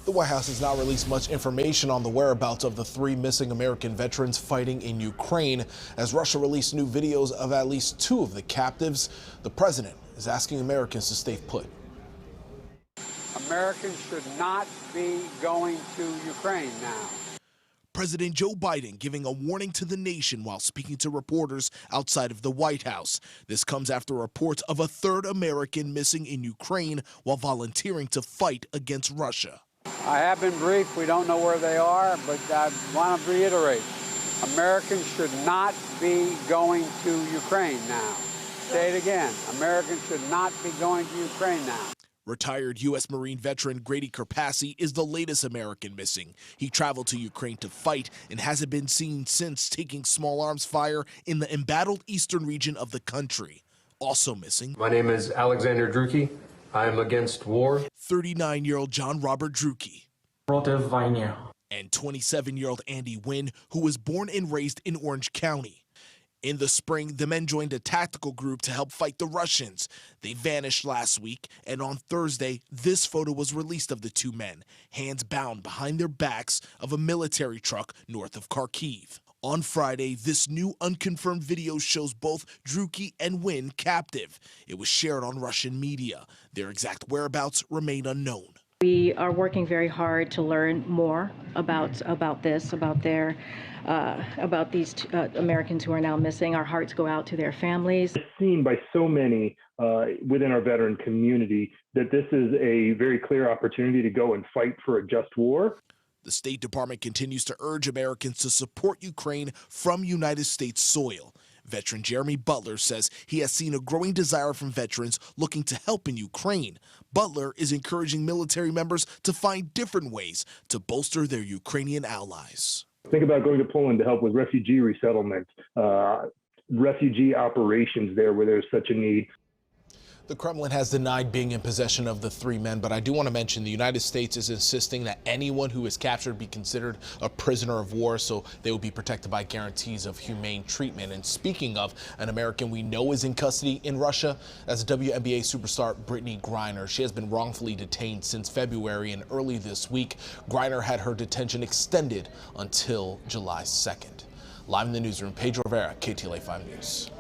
The White House has not released much information on the whereabouts of the 3 missing American veterans fighting in Ukraine. As Russia released new videos of at least 2 of the captives, the president is asking Americans to stay put. Americans should not be going to Ukraine now. President Joe Biden giving a warning to the nation while speaking to reporters outside of the White House. This comes after reports of a 3rd American missing in Ukraine while volunteering to fight against Russia. I have been briefed. We don't know where they are, but I want to reiterate, Americans should not be going to Ukraine now. Say it again. Americans should not be going to Ukraine now. Retired U.S. Marine veteran Grady Kerpasi is the latest American missing. He traveled to Ukraine to fight and hasn't been seen since, taking small arms fire in the embattled eastern region of the country. Also missing, my name is Alexander Druki. I am against war. 39-year-old John Robert Druki. And 27-year-old Andy Wynn, who was born and raised in Orange County. In the spring, the men joined a tactical group to help fight the Russians. They vanished last week, and on Thursday, this photo was released of the 2 men, hands bound behind their backs of a military truck north of Kharkiv. On Friday, this new unconfirmed video shows both Druki and Wynn captive. It was shared on Russian media. Their exact whereabouts remain unknown. We are working very hard to learn more about these Americans who are now missing. Our hearts go out to their families. It's seen by so many within our veteran community that this is a very clear opportunity to go and fight for a just war. The State Department continues to urge Americans to support Ukraine from United States soil. Veteran Jeremy Butler says he has seen a growing desire from veterans looking to help in Ukraine. Butler is encouraging military members to find different ways to bolster their Ukrainian allies. Think about going to Poland to help with refugee resettlement, refugee operations there where there's such a need. The Kremlin has denied being in possession of the 3 men, but I do want to mention the United States is insisting that anyone who is captured be considered a prisoner of war, so they will be protected by guarantees of humane treatment. And speaking of an American we know is in custody in Russia, that's WNBA superstar Brittney Griner. She has been wrongfully detained since February, and early this week, Griner had her detention extended until July 2nd. Live in the newsroom, Pedro Rivera, KTLA 5 News.